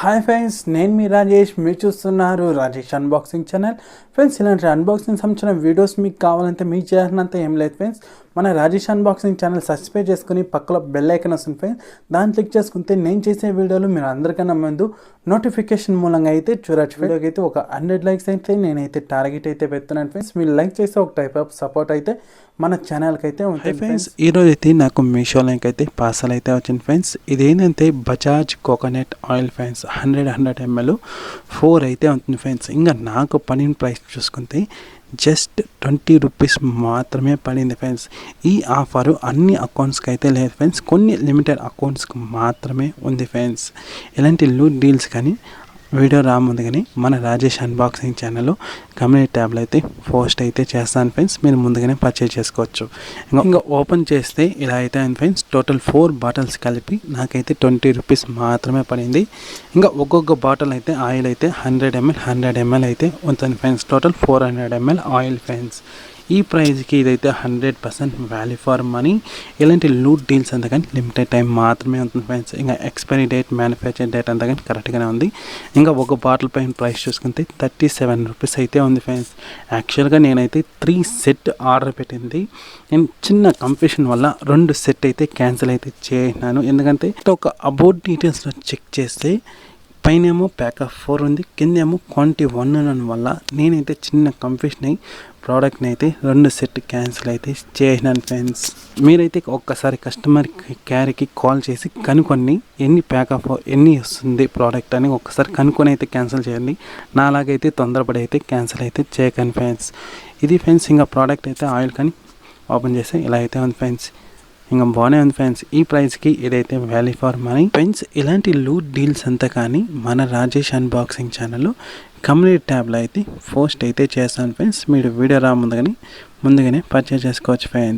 Hi friends, నేను మీ రాజేష్. మీరు చూస్తున్నారు రాజేష్ అన్బాక్సింగ్ ఛానల్. ఫ్రెండ్స్, ఇలాంటి అన్బాక్సింగ్ సంబంధించిన వీడియోస్ మీకు కావాలంటే మీకు చేయాలంటే ఏం లేదు ఫ్రెండ్స్. మన రాజేష్ అన్బాక్సింగ్ ఛానల్ సబ్స్క్రైబ్ చేసుకుని పక్కలో బెల్ ఐకాన్ వస్తుంది ఫ్రెండ్స్. దాన్ని క్లిక్ చేసుకుంటే నేను చేసే వీడియోలు మీరు అందరికన్నా ముందు నోటిఫికేషన్ మూలంగా అయితే చూడొచ్చు. వీడియోకి అయితే ఒక 100 లైక్స్ అయితే నేనైతే టార్గెట్ అయితే పెడుతున్నాను ఫ్రెండ్స్. మీరు లైక్ చేస్తే ఒక టైప్ ఆఫ్ సపోర్ట్ అయితే మన ఛానల్కి అయితే ఉంటుంది ఫ్రెండ్స్. ఈరోజు అయితే నాకు మీషోలోకి అయితే పార్సల్ అయితే వచ్చింది ఫ్రెండ్స్. ఇదేంటంటే Bajaj coconut oil friends. 100 ml 4 అయితే ఉంటుంది ఫ్రెండ్స్. ఇంకా నాకు పడిన ప్రైస్ చూసుకుంటే జస్ట్ 20 రూపీస్ మాత్రమే పడింది ఫ్రెండ్స్. ఈ ఆఫరు అన్ని అకౌంట్స్కి అయితే లేదు ఫ్రెండ్స్, కొన్ని లిమిటెడ్ అకౌంట్స్కి మాత్రమే ఉంది ఫ్రెండ్స్. ఇలాంటి లూట్ డీల్స్ కానీ వీడియో రాముంది కానీ మన రాజేష్ అన్బాక్సింగ్ ఛానల్లో కమ్యూనిటీ ట్యాబ్లో అయితే పోస్ట్ అయితే చేస్తాను ఫ్రెండ్స్. మీరు ముందుగానే పర్చేజ్ చేసుకోవచ్చు. ఇంకా ఓపెన్ చేస్తే ఇలా అయితే అయింది ఫ్రెండ్స్. టోటల్ 4 బాటిల్స్ కలిపి నాకైతే 20 రూపీస్ మాత్రమే పడింది. ఇంకా ఒక్కొక్క బాటిల్ అయితే ఆయిల్ అయితే 100 ml అయితే ఉంటుంది friends. Total 400 ml oil friends. ఈ ప్రైస్కి ఇదైతే 100% వాల్యూ ఫర్ మనీ. ఇలాంటి లూట్ డీల్స్ అంతా కానీ లిమిటెడ్ టైం మాత్రమే ఉంటుంది ఫ్రెండ్స్. ఇంకా ఎక్స్పైరీ డేట్, మ్యానుఫ్యాక్చర్ డేట్ అంతా కానీ కరెక్ట్గానే ఉంది. ఇంకా ఒక బాటిల్ పైన ప్రైస్ చూసుకుంటే 37 రూపీస్ అయితే ఉంది ఫ్రెండ్స్. యాక్చువల్గా నేనైతే 3 సెట్ ఆర్డర్ పెట్టింది. నేను చిన్న కన్ఫ్యూషన్ వల్ల 2 సెట్ అయితే క్యాన్సిల్ అయితే చేసినాను. ఎందుకంటే ఒక అబౌట్ డీటెయిల్స్లో చెక్ చేస్తే పైనేమో ప్యాక్ ఆఫ్ 4 ఉంది, కిందేమో క్వాంటిటీ 1 ఉండడం వల్ల నేనైతే చిన్న కన్ఫ్యూషన్ అయ్యి ప్రోడక్ట్ని అయితే 2 సెట్ క్యాన్సిల్ అయితే చేసినాను ఫ్రెండ్స్. మీరైతే ఒక్కసారి కస్టమర్ కేర్కి కాల్ చేసి కనుక్కొని ఎన్ని ప్యాక్ ఆఫ్ ఎన్ని వస్తుంది ప్రోడక్ట్ అని ఒక్కసారి కనుక్కొని అయితే క్యాన్సిల్ చేయండి. నాలాగైతే తొందరపడి అయితే క్యాన్సిల్ అయితే చేయకండి ఫ్రెండ్స్. ఇది ఫ్రెండ్స్. ఇంకా ప్రోడక్ట్ అయితే ఆయిల్ కానీ ఓపెన్ చేస్తే ఇలా అయితే ఉంది ఫ్రెండ్స్. ఇంకా బాగానే ఉంది ఫ్రెండ్స్. ఈ ప్రైస్కి ఇదైతే వాల్యూ ఫర్ మనీ ఫ్రెండ్స్. ఇలాంటి లూట్ డీల్స్ అంతా కానీ మన రాజేష్ అన్బాక్సింగ్ ఛానల్లో కమ్యూనిటీ ట్యాబ్లో అయితే పోస్ట్ అయితే చేస్తాను ఫ్రెండ్స్. మీరు వీడియో ముందుగానే పర్చేజ్ చేసుకోవచ్చు ఫ్రెండ్స్.